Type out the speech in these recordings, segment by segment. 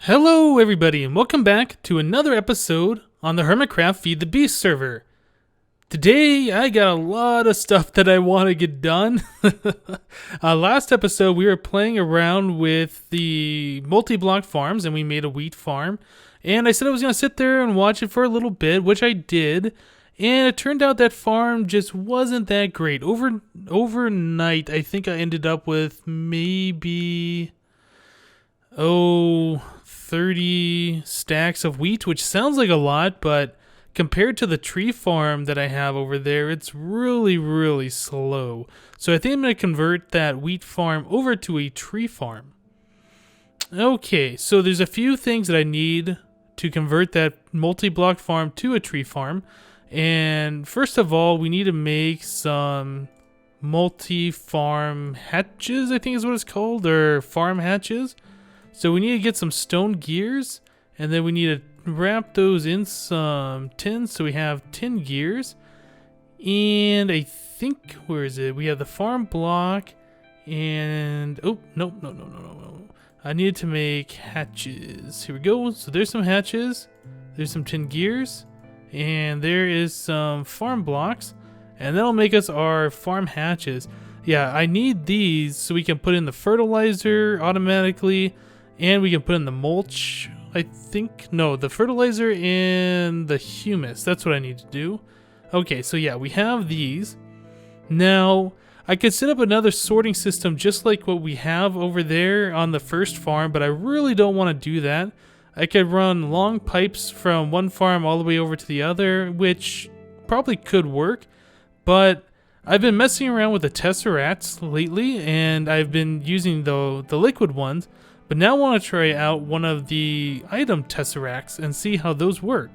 Hello everybody and welcome back to another episode on the HermitCraft Feed the Beast server. Today I got a lot of stuff that I want to get done. Last episode we were playing around with the multi-block farms and we made a wheat farm. And I said I was going to sit there and watch it for a little bit, which I did. And it turned out that farm just wasn't that great. Overnight I think I ended up with maybe 30 stacks of wheat, which sounds like a lot, but compared to the tree farm that I have over there, it's really slow. So I think I'm going to convert that wheat farm over to a tree farm. Okay, so there's a few things that I need to convert that multi-block farm to a tree farm. And first of all, we need to make some multi-farm hatches, I think is what it's called, or farm hatches. So we need to get some stone gears, and then we need to wrap those in some tin, so we have tin gears. And I think, where is it? We have the farm block, and oh, no. I needed to make hatches. Here we go. So there's some hatches, there's some tin gears, and there is some farm blocks, and that'll make us our farm hatches. Yeah, I need these so we can put in the fertilizer automatically. And we can put in the mulch, I think. No, the fertilizer and the humus. That's what I need to do. Okay, so yeah, we have these. Now, I could set up another sorting system just like what we have over there on the first farm, but I really don't want to do that. I could run long pipes from one farm all the way over to the other, which probably could work. But I've been messing around with the Tesseracts lately, and I've been using the liquid ones. But now I want to try out one of the item Tesseracts and see how those work.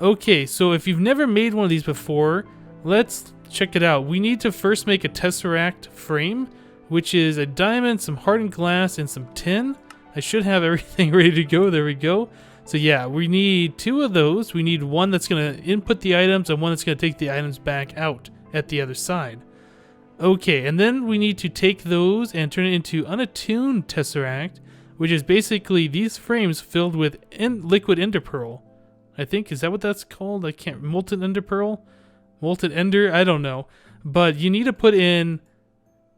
Okay, so if you've never made one of these before, let's check it out. We need to first make a Tesseract frame, which is a diamond, some hardened glass, and some tin. I should have everything ready to go. There we go. So yeah, we need two of those. We need one that's going to input the items and one that's going to take the items back out at the other side. Okay, and then we need to take those and turn it into unattuned Tesseract, which is basically these frames filled with liquid ender pearl. I think, is that what that's called? I can't, molten ender pearl? Molten ender? I don't know. But you need to put in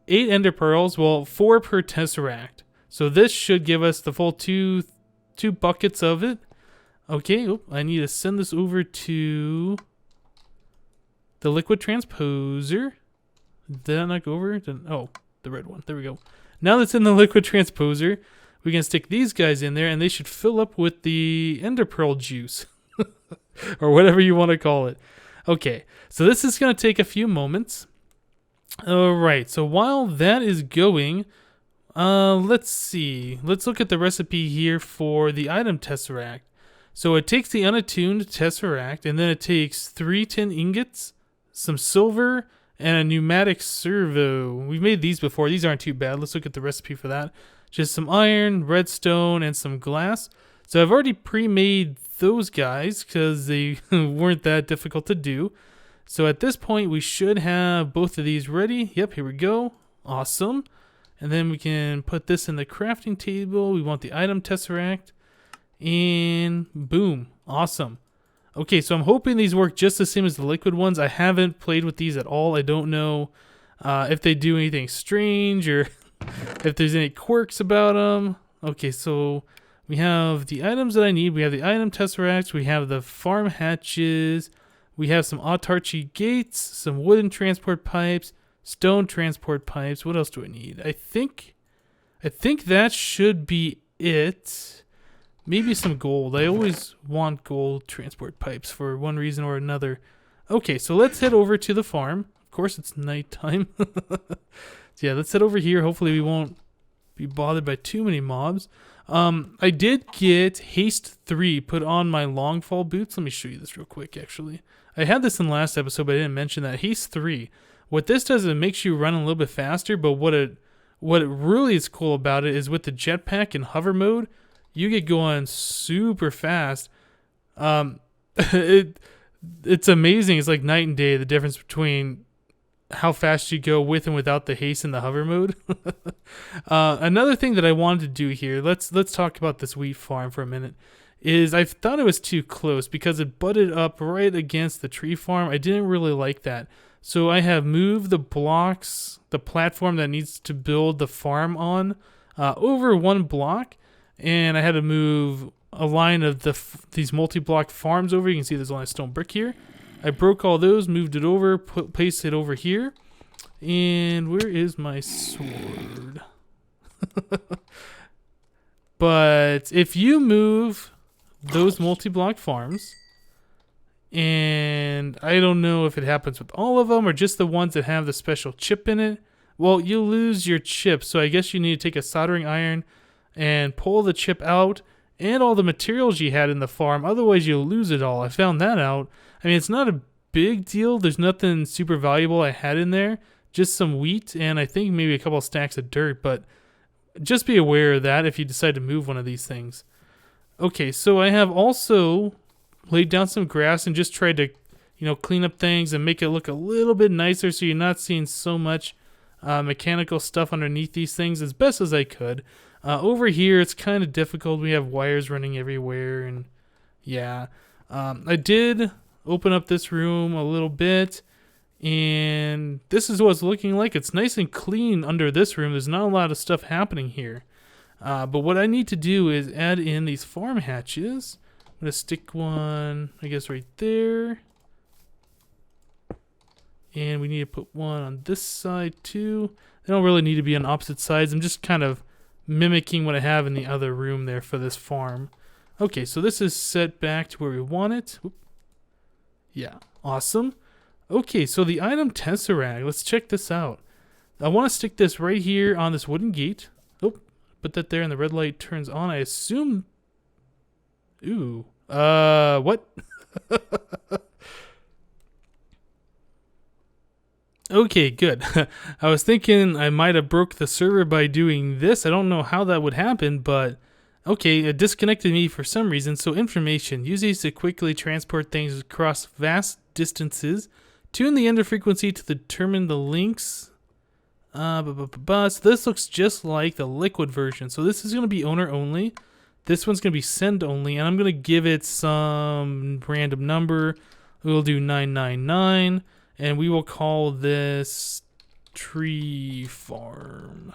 8 ender pearls, well, 4 per Tesseract. So this should give us the full two buckets of it. Okay, I need to send this over to the liquid transposer. Did I not go over? Oh, the red one. There we go. Now that's in the liquid transposer, we can stick these guys in there, and they should fill up with the ender pearl juice. Or whatever you want to call it. Okay, so this is going to take a few moments. Alright, so while that is going, let's see. Let's look at the recipe here for the item Tesseract. So it takes the unattuned Tesseract, and then it takes 3 tin ingots, some silver, and a pneumatic servo. We've made these before. These aren't too bad. Let's look at the recipe for that. Just some iron, redstone, and some glass. So I've already pre-made those guys because they weren't that difficult to do. So at this point, we should have both of these ready. Yep, here we go. Awesome. And then we can put this in the crafting table. We want the item Tesseract. And boom. Awesome. Okay, so I'm hoping these work just the same as the liquid ones. I haven't played with these at all. I don't know if they do anything strange or if there's any quirks about them. Okay, so we have the items that I need. We have the item Tesseracts. We have the farm hatches. We have some autarchy gates, some wooden transport pipes, stone transport pipes. What else do I need? I think that should be it. Maybe some gold. I always want gold transport pipes for one reason or another. Okay, so let's head over to the farm. Of course, it's nighttime. So yeah, let's head over here. Hopefully we won't be bothered by too many mobs. I did get Haste 3 put on my Longfall boots. Let me show you this real quick, actually. I had this in the last episode, but I didn't mention that. Haste 3. What this does is it makes you run a little bit faster, but what it really is cool about it is with the jetpack and hover mode, you get going super fast. It's amazing. It's like night and day, the difference between how fast you go with and without the haste and the hover mode. Another thing that I wanted to do here, let's talk about this wheat farm for a minute, is I thought it was too close because it butted up right against the tree farm. I didn't really like that. So I have moved the blocks, the platform that needs to build the farm on, over one block, and I had to move a line of these multi-block farms over. You can see there's only a stone brick here. I broke all those, moved it over, placed it over here. And where is my sword? But if you move those multi-block farms, and I don't know if it happens with all of them or just the ones that have the special chip in it, well, you lose your chip. So I guess you need to take a soldering iron and pull the chip out and all the materials you had in the farm. Otherwise, you'll lose it all. I found that out. I mean, it's not a big deal. There's nothing super valuable I had in there. Just some wheat and I think maybe a couple stacks of dirt. But just be aware of that if you decide to move one of these things. Okay, so I have also laid down some grass and just tried to, clean up things and make it look a little bit nicer so you're not seeing so much mechanical stuff underneath these things as best as I could. Over here, it's kind of difficult. We have wires running everywhere, and yeah. I did open up this room a little bit, and this is what it's looking like. It's nice and clean under this room. There's not a lot of stuff happening here. But what I need to do is add in these farm hatches. I'm going to stick one, I guess, right there. And we need to put one on this side, too. They don't really need to be on opposite sides. I'm just kind of mimicking what I have in the other room there for this farm. Okay, so this is set back to where we want it. Oop. Yeah, awesome. Okay, so the item Tesseract, let's check this out. I want to stick this right here on this wooden gate. Oh, put that there and the red light turns on. I assume... Ooh. What? Okay, good. I was thinking I might have broke the server by doing this. I don't know how that would happen, but okay, it disconnected me for some reason. So information. Use these to quickly transport things across vast distances. Tune the ender frequency to determine the links. So this looks just like the liquid version. So this is going to be owner only. This one's going to be send only, and I'm going to give it some random number. We'll do 999. And we will call this tree farm.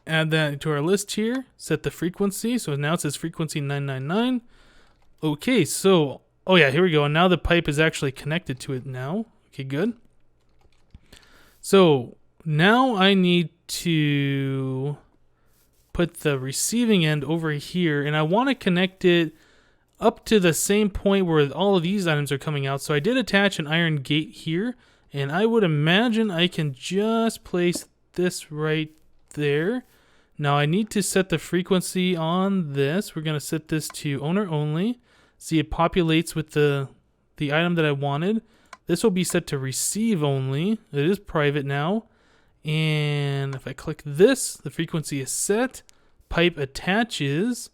Add that to our list here. Set the frequency. So now it says frequency 999. Okay, so, oh yeah, here we go. And now the pipe is actually connected to it now. Okay, good. So now I need to put the receiving end over here. And I want to connect it up to the same point where all of these items are coming out. So I did attach an iron gate here, and I would imagine I can just place this right there. Now I need to set the frequency on this. We're going to set this to owner only. See, it populates with the item that I wanted. This will be set to receive only. It is private now. And if I click this, the frequency is set. Pipe attaches.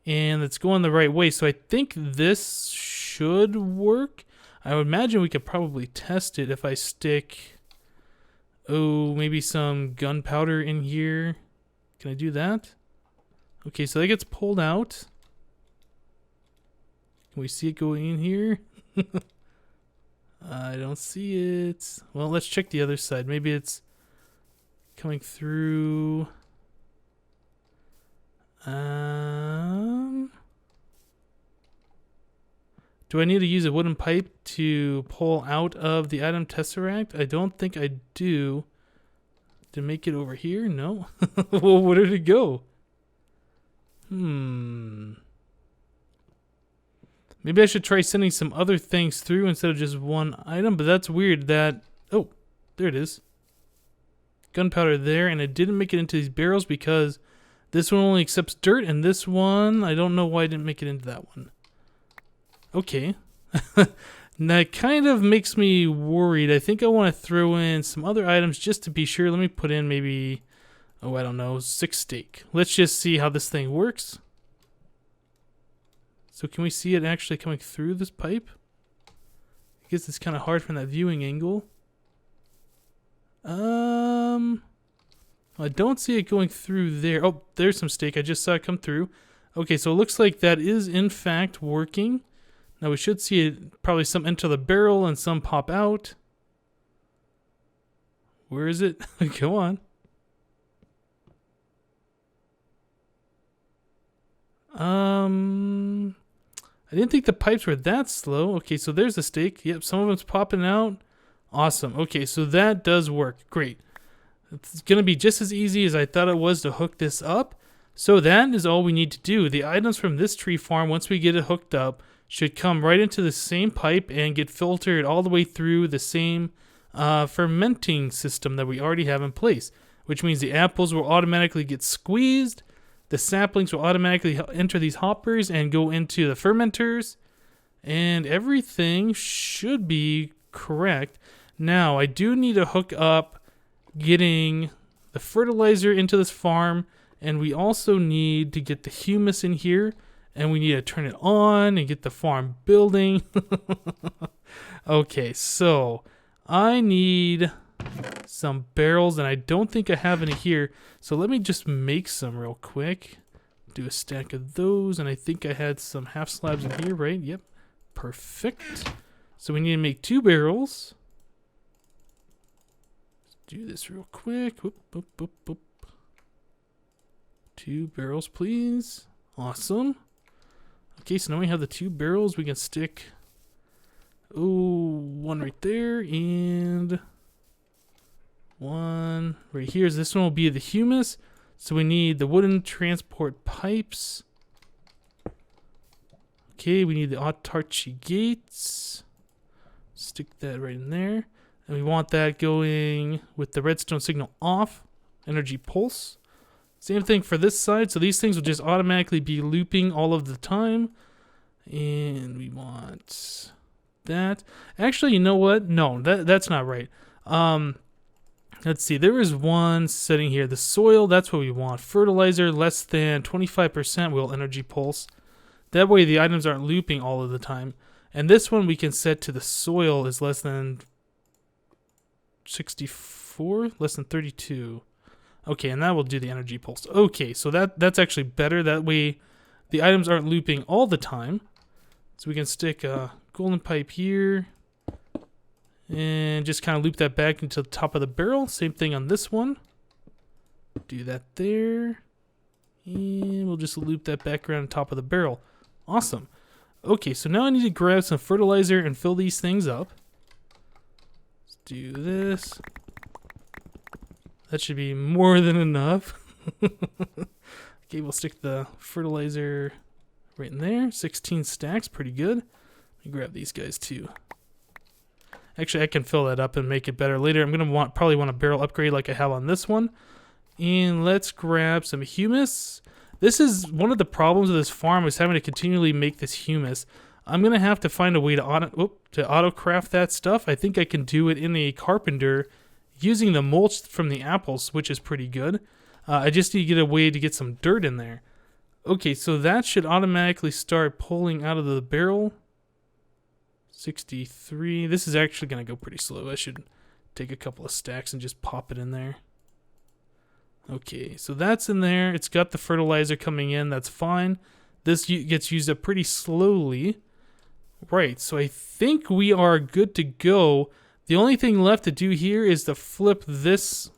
And it's going the right way. So I think this should work. I would imagine we could probably test it if I stick, maybe some gunpowder in here. Can I do that? Okay, so that gets pulled out. Can we see it going in here? I don't see it. Well, let's check the other side. Maybe it's coming through... Do I need to use a wooden pipe to pull out of the item Tesseract? I don't think I do. To make it over here? No. Well, where did it go? Maybe I should try sending some other things through instead of just one item, but that's weird that... Oh, there it is. Gunpowder there, and it didn't make it into these barrels because this one only accepts dirt, and this one, I don't know why I didn't make it into that one. Okay. That kind of makes me worried. I think I want to throw in some other items just to be sure. Let me put in maybe, I don't know, 6 steak. Let's just see how this thing works. So can we see it actually coming through this pipe? I guess it's kind of hard from that viewing angle. I don't see it going through there. Oh, there's some steak. I just saw it come through. Okay, so it looks like that is in fact working. Now we should see it, probably some enter the barrel and some pop out. Where is it? Go on. I didn't think the pipes were that slow. Okay, so there's the steak. Yep, some of them's popping out. Awesome. Okay, so that does work. Great. It's going to be just as easy as I thought it was to hook this up. So that is all we need to do. The items from this tree farm, once we get it hooked up, should come right into the same pipe and get filtered all the way through the same fermenting system that we already have in place, which means the apples will automatically get squeezed, the saplings will automatically enter these hoppers and go into the fermenters, and everything should be correct. Now, I do need to hook up getting the fertilizer into this farm, and we also need to get the humus in here, and we need to turn it on and get the farm building. Okay, so I need some barrels, and I don't think I have any here, so let me just make some real quick. Do a stack of those, and I think I had some half slabs in here, right? Yep, perfect. So we need to make 2 barrels. Do this real quick. Whoop, whoop, whoop, whoop. 2 barrels, please. Awesome. Okay, so now we have the 2 barrels. We can stick, one right there and one right here. This one will be the humus. So we need the wooden transport pipes. Okay, we need the autarchy gates. Stick that right in there. And we want that going with the redstone signal off. Energy pulse. Same thing for this side. So these things will just automatically be looping all of the time. And we want that. Actually, you know what? No, that's not right. Let's see. There is one setting here. The soil, that's what we want. Fertilizer, less than 25% will energy pulse. That way the items aren't looping all of the time. And this one we can set to the soil is less than 64, less than 32. Okay, and that will do the energy pulse. Okay, so that's actually better. That way the items aren't looping all the time. So we can stick a golden pipe here and just kind of loop that back into the top of the barrel. Same thing on this one. Do that there. And we'll just loop that back around the top of the barrel. Awesome. Okay, so now I need to grab some fertilizer and fill these things up. Let's do this. That should be more than enough. Okay, we'll stick the fertilizer right in there. 16 stacks, pretty good. Let me grab these guys too. Actually, I can fill that up and make it better later. I'm gonna probably want a barrel upgrade like I have on this one. And let's grab some humus. This is one of the problems of this farm, is having to continually make this humus. I'm gonna have to find a way to auto craft that stuff. I think I can do it in a carpenter using the mulch from the apples, which is pretty good. I just need to get a way to get some dirt in there. Okay, so that should automatically start pulling out of the barrel. 63. This is actually going to go pretty slow. I should take a couple of stacks and just pop it in there. Okay, so that's in there. It's got the fertilizer coming in. That's fine. This gets used up pretty slowly. Right, so I think we are good to go. The only thing left to do here is to flip this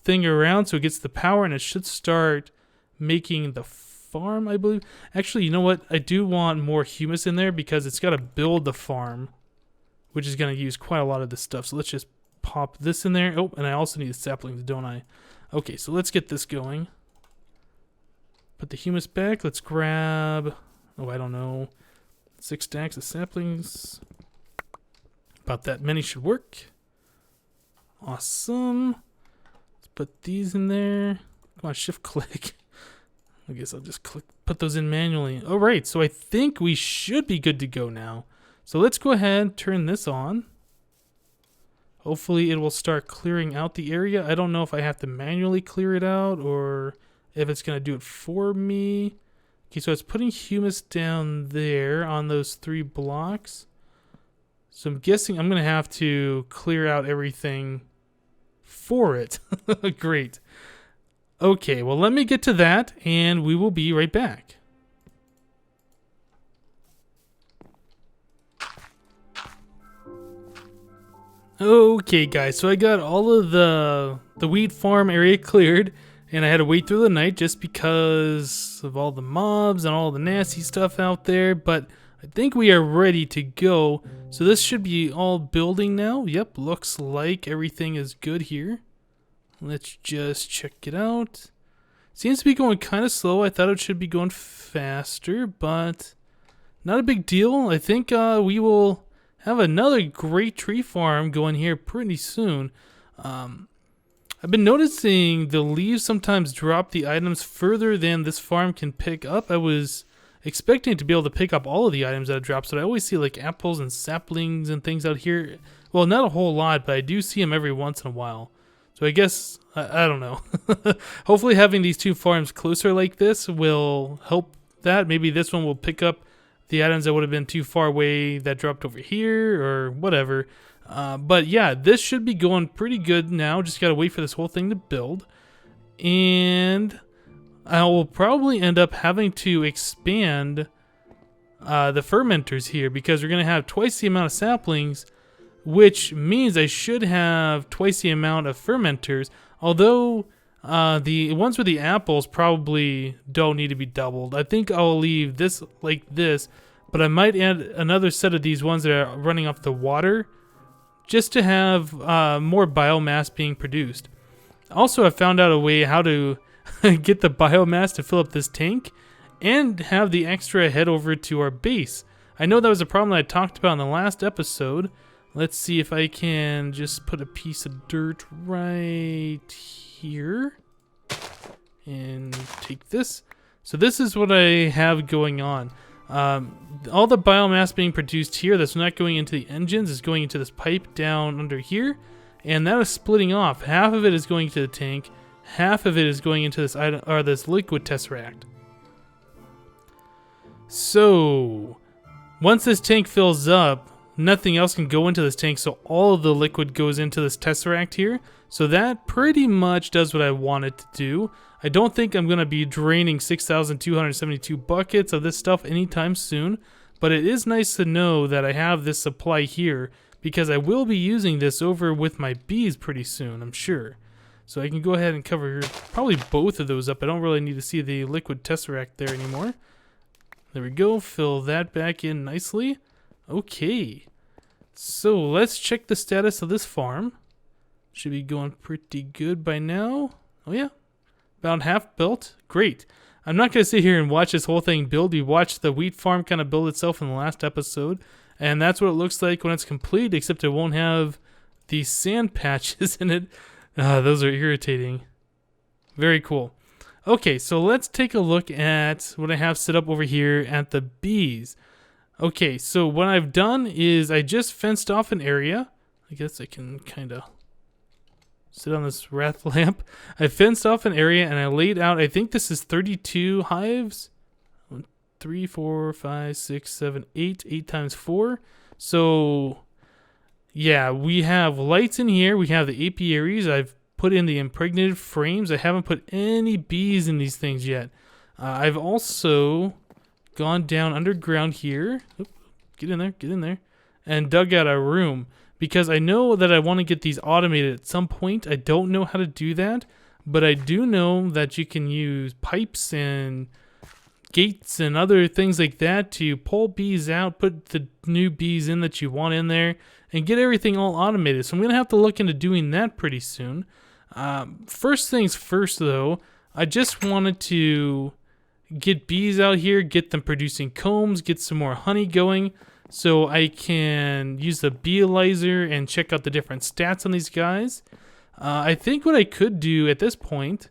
thing around so it gets the power, and it should start making the farm, I believe. Actually, you know what? I do want more humus in there because it's got to build the farm, which is going to use quite a lot of this stuff. So let's just pop this in there. Oh, and I also need the saplings, don't I? Okay, so let's get this going. Put the humus back. Let's grab, I don't know, 6 stacks of saplings. About that many should work. Awesome. Let's put these in there. Come on, shift click. I guess I'll just put those in manually. All right, so I think we should be good to go now. So let's go ahead, turn this on. Hopefully it will start clearing out the area. I don't know if I have to manually clear it out or if it's going to do it for me. Okay, so it's putting humus down there on those 3 blocks. So I'm guessing I'm going to have to clear out everything for it. Great. Okay, well, let me get to that, and we will be right back. Okay, guys, so I got all of the wheat farm area cleared, and I had to wait through the night just because of all the mobs and all the nasty stuff out there, but I think we are ready to go. So this should be all building now. Yep, looks like everything is good here. Let's just check it out. Seems to be going kind of slow. I thought it should be going faster, but not a big deal. I think we will have another great tree farm going here pretty soon. I've been noticing the leaves sometimes drop the items further than this farm can pick up. I was expecting to be able to pick up all of the items that drop, so I always see like apples and saplings and things out here. Well, not a whole lot, but I do see them every once in a while. So I guess, I don't know. Hopefully having these two farms closer like this will help that. Maybe this one will pick up the items that would have been too far away that dropped over here or whatever. But yeah, this should be going pretty good now. Just got to wait for this whole thing to build. And I will probably end up having to expand the fermenters here because we're going to have twice the amount of saplings, which means I should have twice the amount of fermenters, although the ones with the apples probably don't need to be doubled. I think I'll leave this like this, but I might add another set of these ones that are running off the water just to have more biomass being produced. Also, I found out a way how to get the biomass to fill up this tank and have the extra head over to our base. I know that was a problem that I talked about in the last episode. Let's see if I can just put a piece of dirt right here and take this. So this is what I have going on. All the biomass being produced here that's not going into the engines is going into this pipe down under here, and that is splitting off. Half of it is going to the tank, half of it is going into this item or this liquid tesseract. So once this tank fills up, nothing else can go into this tank, so all of the liquid goes into this tesseract here. So that pretty much does what I want it to do. I don't think I'm going to be draining 6,272 buckets of this stuff anytime soon, but it is nice to know that I have this supply here because I will be using this over with my bees pretty soon, I'm sure. So I can go ahead and cover probably both of those up. I don't really need to see the liquid tesseract there anymore. There we go, fill that back in nicely. Okay, so let's check the status of this farm. Should be going pretty good by now. Oh yeah, about half built. Great. I'm not going to sit here and watch this whole thing build. We watched the wheat farm kind of build itself in the last episode, and that's what it looks like when it's complete, except it won't have these sand patches in it. Those are irritating. Very cool. Okay, so let's take a look at what I have set up over here at the bees. Okay, so what I've done is I just fenced off an area. I guess I can kind of sit on this wrath lamp. I fenced off an area and I laid out, I think this is 32 hives. 1, 3, 4, 5, 6, 7, 8. 8 times 4. So, yeah, we have lights in here. We have the apiaries. I've put in the impregnated frames. I haven't put any bees in these things yet. I've also gone down underground here. Oop, get in there, and dug out a room because I know that I want to get these automated at some point. I don't know how to do that, but I do know that you can use pipes and gates and other things like that to pull bees out, put the new bees in that you want in there, and get everything all automated. So I'm going to have to look into doing that pretty soon. First things first, though, I just wanted to get bees out here, get them producing combs, get some more honey going, so I can use the beealyzer and check out the different stats on these guys. I think what I could do at this point,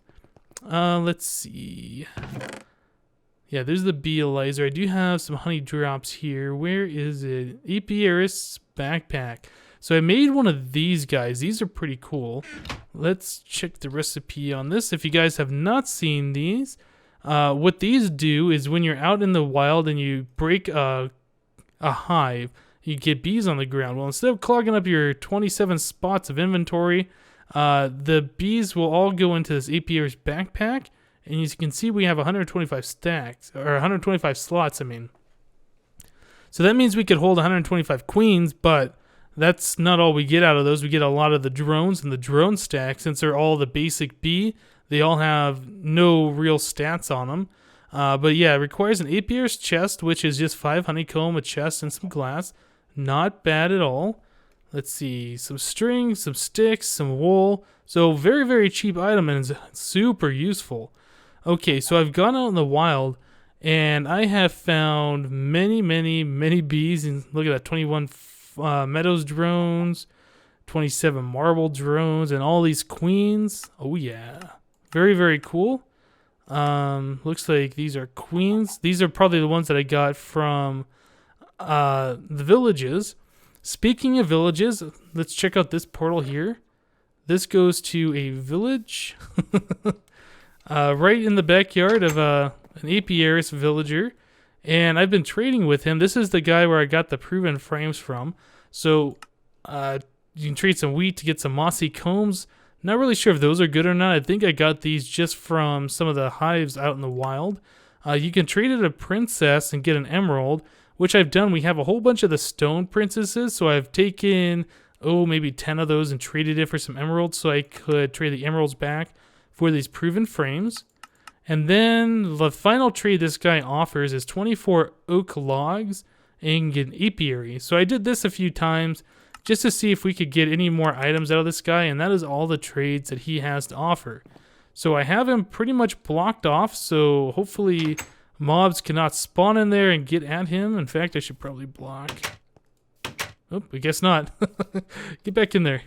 let's see. Yeah, there's the beealyzer. I do have some honey drops here. Where is it? Apiarist's backpack. So I made one of these guys. These are pretty cool. Let's check the recipe on this. If you guys have not seen these, what these do is when you're out in the wild and you break a hive, you get bees on the ground. Well, instead of clogging up your 27 spots of inventory, the bees will all go into this apiary's backpack. And as you can see, we have 125 stacks, or 125 slots, I mean. So that means we could hold 125 queens, but that's not all we get out of those. We get a lot of the drones and the drone stacks. Since they're all the basic bee, they all have no real stats on them. But yeah, it requires an apiary's chest, which is just 5 honeycomb, a chest, and some glass. Not bad at all. Let's see, some string, some sticks, some wool. So very, very cheap item and it's super useful. Okay, so I've gone out in the wild and I have found many, many, many bees. And look at that, 21 meadows drones, 27 marble drones, and all these queens. Oh yeah, very, very cool. Looks like these are queens. These are probably the ones that I got from the villages. Speaking of villages, let's check out this portal here. This goes to a village. Right in the backyard of an apiarist villager, and I've been trading with him. This is the guy where I got the proven frames from. So you can trade some wheat to get some mossy combs. Not really sure if those are good or not. I think I got these just from some of the hives out in the wild. You can trade it a princess and get an emerald, which I've done. We have a whole bunch of the stone princesses, so I've taken maybe 10 of those and traded it for some emeralds so I could trade the emeralds back for these proven frames. And then the final trade this guy offers is 24 oak logs and an apiary. So I did this a few times just to see if we could get any more items out of this guy, and that is all the trades that he has to offer. So I have him pretty much blocked off, so hopefully mobs cannot spawn in there and get at him. In fact, I should probably block. Oh, I guess not. Get back in there.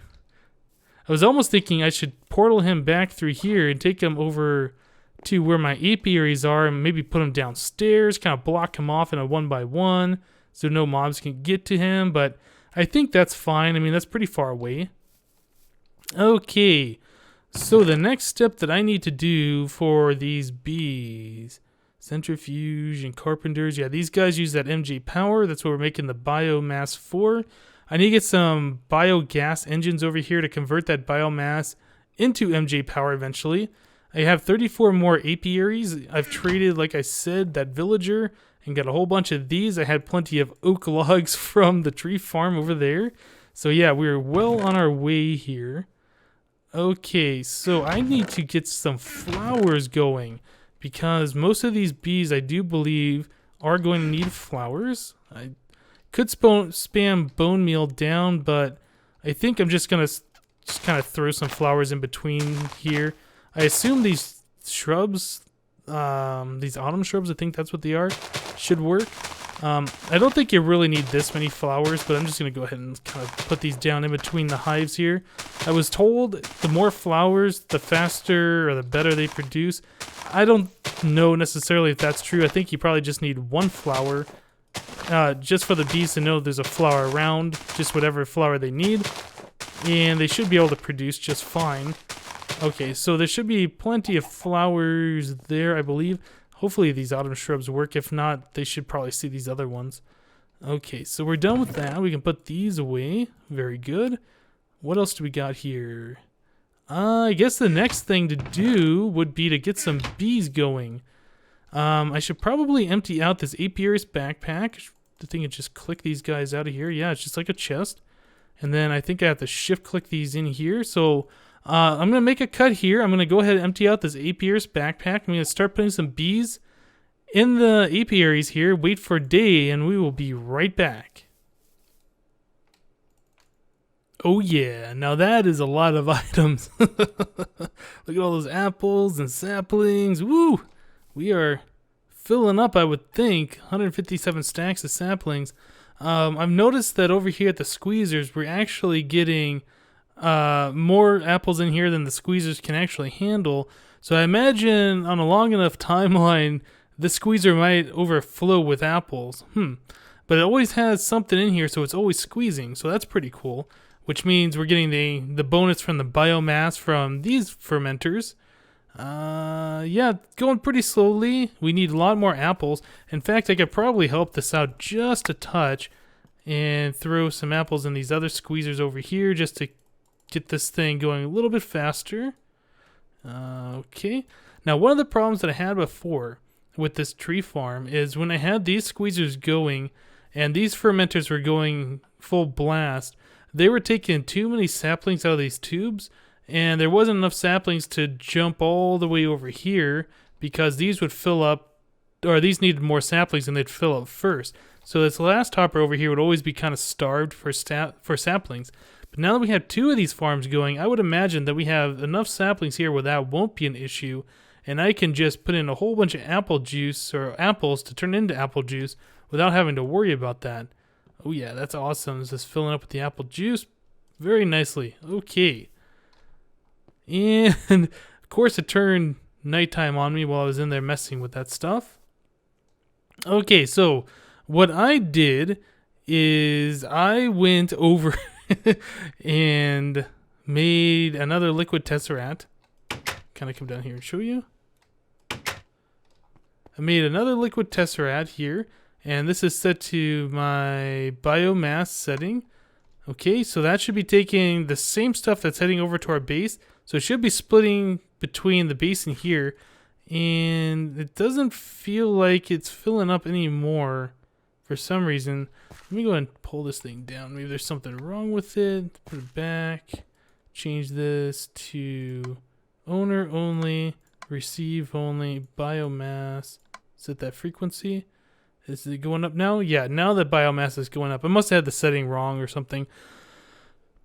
I was almost thinking I should portal him back through here and take him over to where my apiaries are and maybe put him downstairs, kind of block him off in a 1x1 so no mobs can get to him, but I think that's fine. I mean, that's pretty far away. Okay, so the next step that I need to do for these bees, centrifuge and carpenters, yeah, these guys use that MJ power. That's what we're making the biomass for. I need to get some biogas engines over here to convert that biomass into MJ power eventually. I have 34 more apiaries. I've traded, like I said, that villager and got a whole bunch of these. I had plenty of oak logs from the tree farm over there. So yeah, we're well on our way here. Okay, so I need to get some flowers going because most of these bees, I do believe, are going to need flowers. I could spam bone meal down, but I think I'm just going to kind of throw some flowers in between here. I assume these shrubs, these autumn shrubs, I think that's what they are, should work. I don't think you really need this many flowers, but I'm just going to go ahead and kind of put these down in between the hives here. I was told the more flowers, the faster or the better they produce. I don't know necessarily if that's true. I think you probably just need one flower just for the bees to know there's a flower around, just whatever flower they need. And they should be able to produce just fine. Okay, so there should be plenty of flowers there, I believe. Hopefully these autumn shrubs work. If not, they should probably see these other ones. Okay, so we're done with that. We can put these away. Very good. What else do we got here? I guess the next thing to do would be to get some bees going. I should probably empty out this apiarist backpack. I think I just click these guys out of here. Yeah, it's just like a chest. And then I think I have to shift click these in here. So I'm going to make a cut here. I'm going to go ahead and empty out this apiarist backpack. I'm going to start putting some bees in the apiaries here. Wait for day, and we will be right back. Oh yeah, now that is a lot of items. Look at all those apples and saplings. Woo! We are filling up, I would think. 157 stacks of saplings. I've noticed that over here at the squeezers, we're actually getting more apples in here than the squeezers can actually handle. So I imagine on a long enough timeline, the squeezer might overflow with apples. But it always has something in here, so it's always squeezing. So that's pretty cool. Which means we're getting the bonus from the biomass from these fermenters. Yeah, going pretty slowly. We need a lot more apples. In fact, I could probably help this out just a touch and throw some apples in these other squeezers over here just to get this thing going a little bit faster. Okay. Now, one of the problems that I had before with this tree farm is when I had these squeezers going and these fermenters were going full blast, they were taking too many saplings out of these tubes, and there wasn't enough saplings to jump all the way over here because these would fill up, or these needed more saplings and they'd fill up first. So this last hopper over here would always be kind of starved for saplings. But now that we have 2 of these farms going, I would imagine that we have enough saplings here where that won't be an issue, and I can just put in a whole bunch of apple juice or apples to turn into apple juice without having to worry about that. Oh yeah, that's awesome. It's just filling up with the apple juice very nicely. Okay. And of course it turned nighttime on me while I was in there messing with that stuff. Okay, so what I did is I went over and made another liquid Tesseract. Kind of come down here and show you. I made another liquid Tesseract here, and this is set to my biomass setting. Okay, so that should be taking the same stuff that's heading over to our base. So it should be splitting between the base and here, and it doesn't feel like it's filling up anymore for some reason. Let me go ahead and pull this thing down. Maybe there's something wrong with it. Put it back. Change this to owner only, receive only, biomass. Set that frequency. Is it going up now? Yeah, now that biomass is going up. I must have had the setting wrong or something.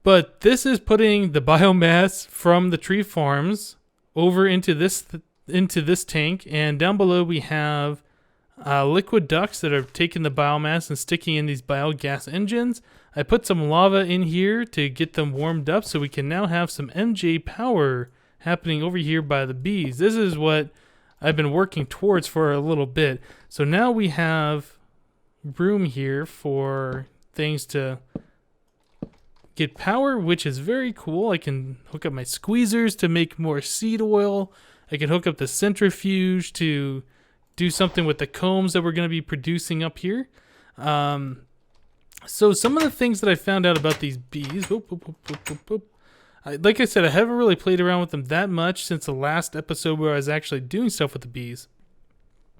But this is putting the biomass from the tree farms over into this tank, and down below we have liquid ducts that are taking the biomass and sticking in these biogas engines. I put some lava in here to get them warmed up so we can now have some MJ power happening over here by the bees. This is what I've been working towards for a little bit. So now we have room here for things to get power, which is very cool. I can hook up my squeezers to make more seed oil. I can hook up the centrifuge to do something with the combs that we're going to be producing up here. So some of the things that I found out about these bees, like I said, I haven't really played around with them that much since the last episode where I was actually doing stuff with the bees.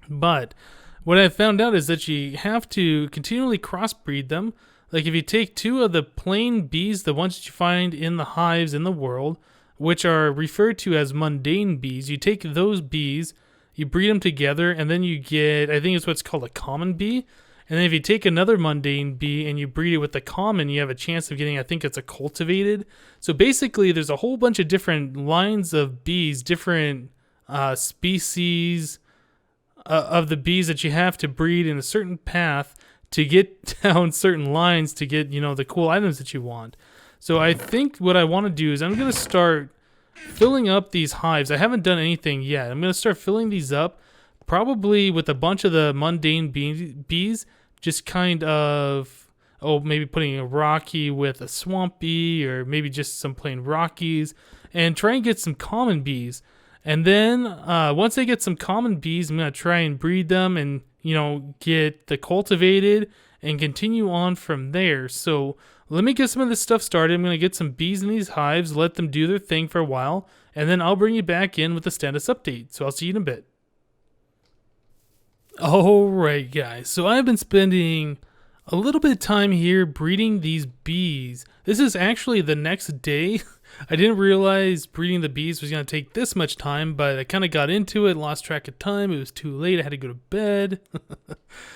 But what I found out is that you have to continually crossbreed them. Like if you take 2 of the plain bees, the ones that you find in the hives in the world, which are referred to as mundane bees, you take those bees, you breed them together, and then you get, I think it's what's called a common bee. And then if you take another mundane bee and you breed it with the common, you have a chance of getting, I think it's a cultivated. So basically there's a whole bunch of different lines of bees, different species of the bees that you have to breed in a certain path to get down certain lines to get, the cool items that you want. So I think what I want to do is I'm going to start filling up these hives. I haven't done anything yet. I'm going to start filling these up, probably with a bunch of the mundane bees, just kind of, maybe putting a rocky with a swamp bee, or maybe just some plain rockies, and try and get some common bees. And then once I get some common bees, I'm going to try and breed them and, get the cultivated and continue on from there. So let me get some of this stuff started. I'm going to get some bees in these hives, let them do their thing for a while, and then I'll bring you back in with the status update. So I'll see you in a bit. Alright guys, so I've been spending a little bit of time here breeding these bees. This is actually the next day. I didn't realize breeding the bees was going to take this much time, but I kind of got into it, lost track of time. It was too late. I had to go to bed.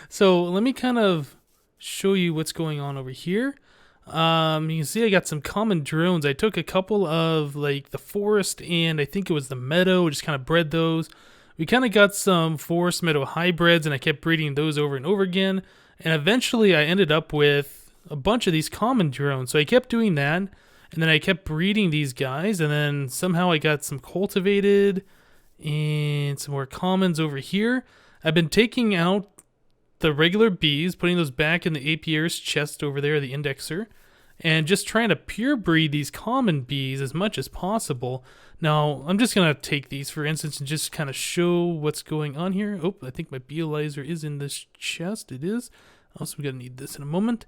So let me kind of show you what's going on over here. You can see I got some common drones. I took a couple of like the forest and I think it was the meadow, just kind of bred those. We kind of got some forest meadow hybrids and I kept breeding those over and over again. And eventually I ended up with a bunch of these common drones. So I kept doing that. And then I kept breeding these guys. And then somehow I got some cultivated and some more commons over here. I've been taking out the regular bees, putting those back in the apiary's chest over there, the indexer, and just trying to pure breed these common bees as much as possible. Now, I'm just going to take these, for instance, and just kind of show what's going on here. Oh, I think my Beealyzer is in this chest. It is. Also, we're going to need this in a moment.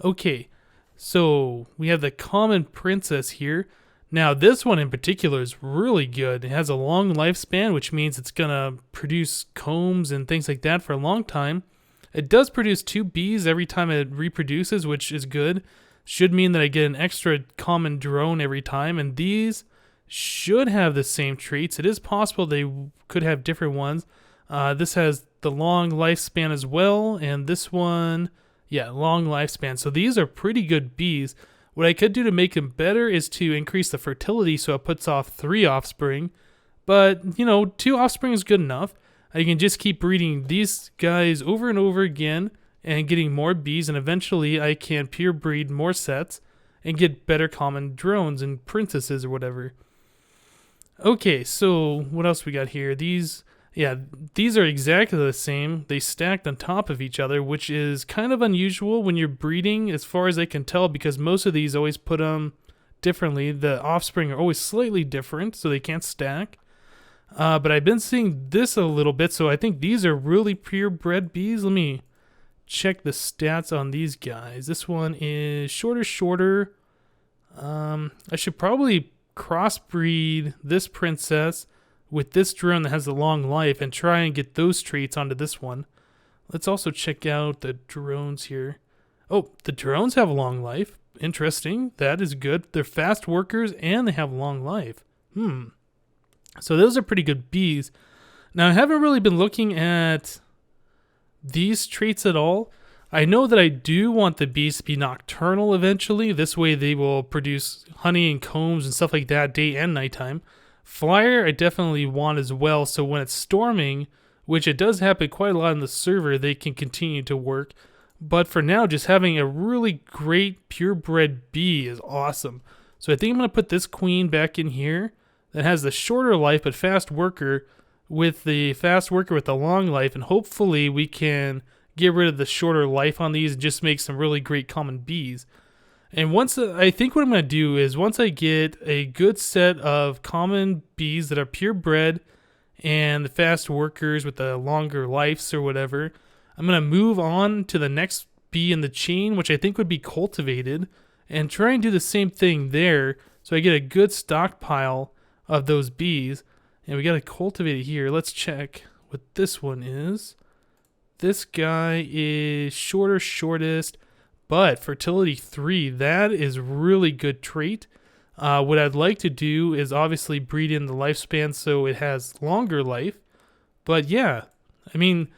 Okay, so we have the common princess here. Now this one in particular is really good. It has a long lifespan, which means it's gonna produce combs and things like that for a long time. It does produce 2 bees every time it reproduces, which is good. Should mean that I get an extra common drone every time, and these should have the same traits. It is possible they could have different ones. This has the long lifespan as well, and this one, yeah, long lifespan. So these are pretty good bees. What I could do to make them better is to increase the fertility so it puts off 3 offspring. But, 2 offspring is good enough. I can just keep breeding these guys over and over again and getting more bees, and eventually I can pure breed more sets and get better common drones and princesses or whatever. Okay, so what else we got here? These are exactly the same. They stacked on top of each other, which is kind of unusual when you're breeding, as far as I can tell, because most of these always put them differently. The offspring are always slightly different, so they can't stack. But I've been seeing this a little bit, so I think these are really purebred bees. Let me check the stats on these guys. This one is shorter. I should probably crossbreed this princess with this drone that has a long life and try and get those traits onto this one. Let's also check out the drones here. Oh, the drones have a long life. Interesting. That is good. They're fast workers and they have long life. So those are pretty good bees. Now, I haven't really been looking at these traits at all. I know that I do want the bees to be nocturnal eventually. This way they will produce honey and combs and stuff like that day and nighttime. Flyer I definitely want as well, so when it's storming, which it does happen quite a lot in the server, they can continue to work. But for now, just having a really great purebred bee is awesome. So I think I'm going to put this queen back in here that has the shorter life but fast worker with the fast worker with the long life, and hopefully we can get rid of the shorter life on these and just make some really great common bees. And I think what I'm going to do is once I get a good set of common bees that are purebred and the fast workers with the longer lives or whatever, I'm going to move on to the next bee in the chain, which I think would be cultivated, and try and do the same thing there so I get a good stockpile of those bees. And we got to cultivate it here. Let's check what this one is. This guy is shortest, but fertility 3, that is really good trait. What I'd like to do is obviously breed in the lifespan so it has longer life. But yeah, I mean,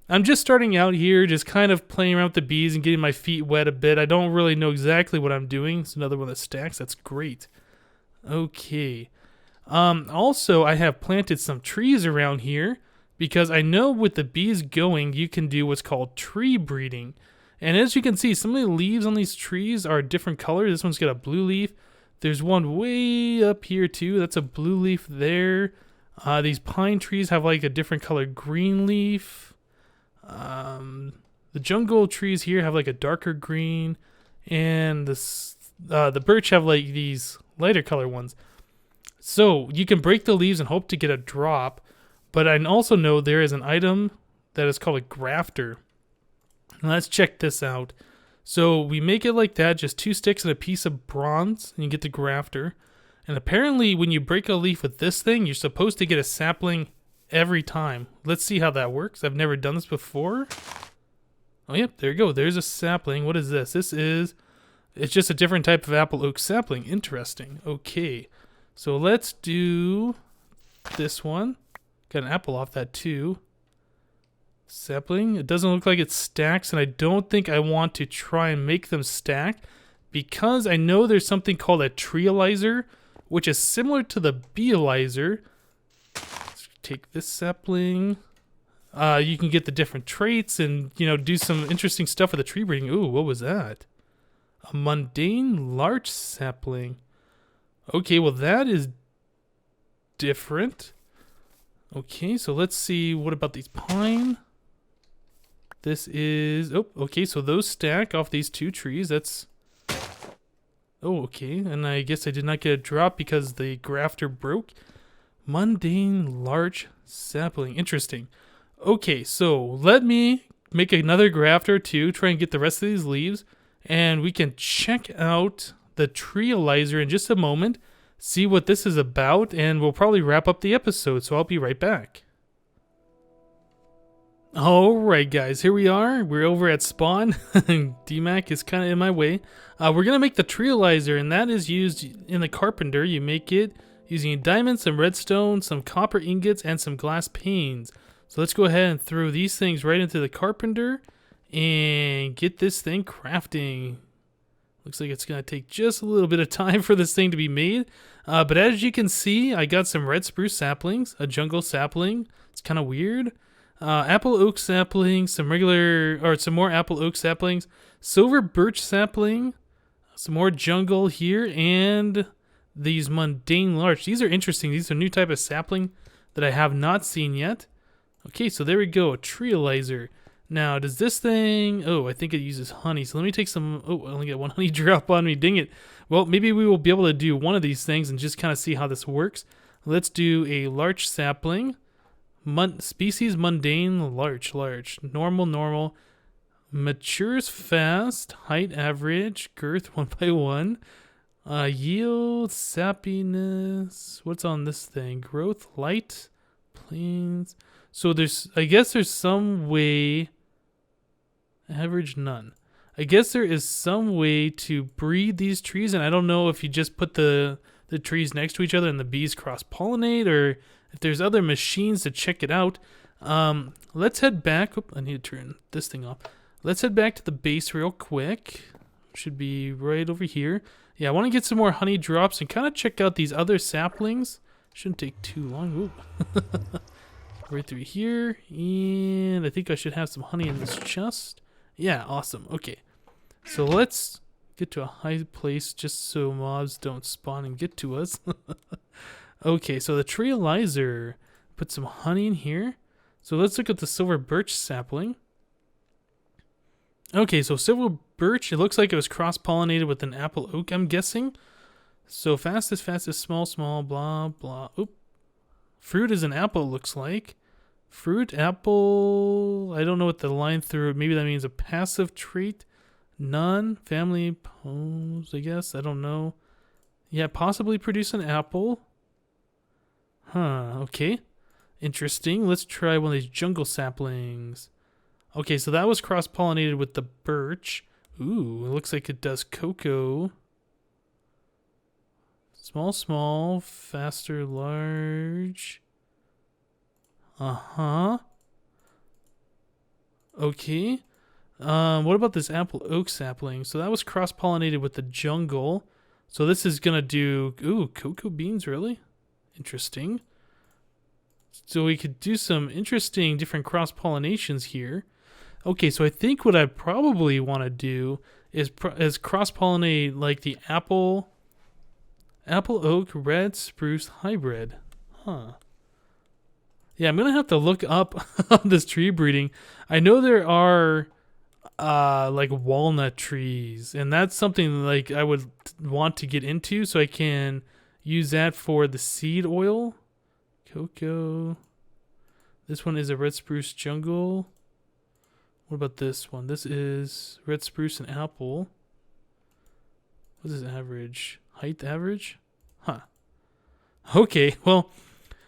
I'm just starting out here, just kind of playing around with the bees and getting my feet wet a bit. I don't really know exactly what I'm doing. It's another one that stacks. That's great. Okay. Also, I have planted some trees around here because I know with the bees going, you can do what's called tree breeding. And as you can see, some of the leaves on these trees are different colors. This one's got a blue leaf. There's one way up here too. That's a blue leaf there. These pine trees have like a different color green leaf. The jungle trees here have like a darker green. And the birch have like these lighter color ones. So you can break the leaves and hope to get a drop. But I also know there is an item that is called a grafter. Let's check this out. So we make it like that, just 2 sticks and a piece of bronze, and you get the grafter. And apparently when you break a leaf with this thing, you're supposed to get a sapling every time. Let's see how that works. I've never done this before. Oh, yep, there you go. There's a sapling. What is this? It's just a different type of apple oak sapling. Interesting. Okay, so let's do this one. Got an apple off that too. Sapling. It doesn't look like it stacks, and I don't think I want to try and make them stack because I know there's something called a treealizer, which is similar to the beealizer. Let's take this sapling. You can get the different traits and, do some interesting stuff with the tree breeding. Ooh, what was that? A mundane larch sapling. Okay, well that is different. Okay, so let's see. What about these pine? This is... Oh, okay, so those stack off these 2 trees. That's... Oh, okay. And I guess I did not get a drop because the grafter broke. Mundane larch sapling. Interesting. Okay, so let me make another grafter too. Try and get the rest of these leaves. and we can check out the Treealizer in just a moment, see what this is about, and we'll probably wrap up the episode, so I'll be right back. Alright guys, here we are. We're over at spawn. DMAC is kind of in my way. We're going to make the Treealizer, and that is used in the carpenter. You make it using diamonds, some redstone, some copper ingots, and some glass panes. So let's go ahead and throw these things right into the carpenter and get this thing crafting. Looks like it's going to take just a little bit of time for this thing to be made. But as you can see, I got some red spruce saplings, a jungle sapling. It's kind of weird. Apple oak sapling, some more apple oak saplings, silver birch sapling, some more jungle here, and these mundane larch. These are interesting. These are a new type of sapling that I have not seen yet. Okay, so there we go, a Treealizer. Now, does this thing... Oh, I think it uses honey. So let me take some... Oh, I only got one honey drop on me. Dang it. Well, maybe we will be able to do one of these things and just kind of see how this works. Let's do a larch sapling. Species mundane larch. Normal. Matures fast. Height average. Girth 1 by 1. Yield. Sappiness. What's on this thing? Growth light. Plains. So I guess there's some way... Average none. I guess there is some way to breed these trees, and I don't know if you just put the trees next to each other and the bees cross-pollinate, or if there's other machines to check it out. Let's head back. I need to turn this thing off. Let's head back to the base real quick. Should be right over here. Yeah, I want to get some more honey drops and kind of check out these other saplings. Shouldn't take too long. Right through here, and I think I should have some honey in this chest. Yeah, awesome. Okay, so let's get to a high place just so mobs don't spawn and get to us. Okay, so the Treealizer, put some honey in here. So let's look at the silver birch sapling. Okay, so silver birch, it looks like it was cross-pollinated with an apple oak, I'm guessing. So fastest, small, blah, blah. Oop. Fruit is an apple, looks like. Fruit, apple, I don't know what the line through, maybe that means a passive trait. None, family, pose, I guess, I don't know. Yeah, possibly produce an apple. Huh, okay. Interesting, let's try one of these jungle saplings. Okay, so that was cross-pollinated with the birch. Ooh, it looks like it does cocoa. Small, faster, large. Okay. What about this apple oak sapling? So that was cross-pollinated with the jungle. So this is gonna do... Ooh, cocoa beans, really? Interesting. So we could do some interesting different cross-pollinations here. Okay, so I think what I probably want to do is cross-pollinate like the apple oak red spruce hybrid. Huh. Yeah, I'm gonna have to look up this tree breeding. I know there are like walnut trees, and that's something like I would want to get into, so I can use that for the seed oil. Cocoa. This one is a red spruce jungle. What about this one? This is red spruce and apple. What is average? Height average? Huh. Okay, well,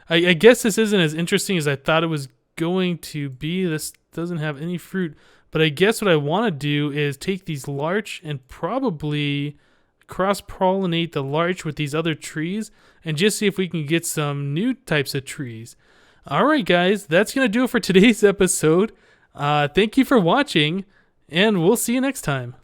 I guess this isn't as interesting as I thought it was going to be. This doesn't have any fruit. But I guess what I want to do is take these larch and probably cross-pollinate the larch with these other trees and just see if we can get some new types of trees. Alright guys, that's going to do it for today's episode. Thank you for watching, and we'll see you next time.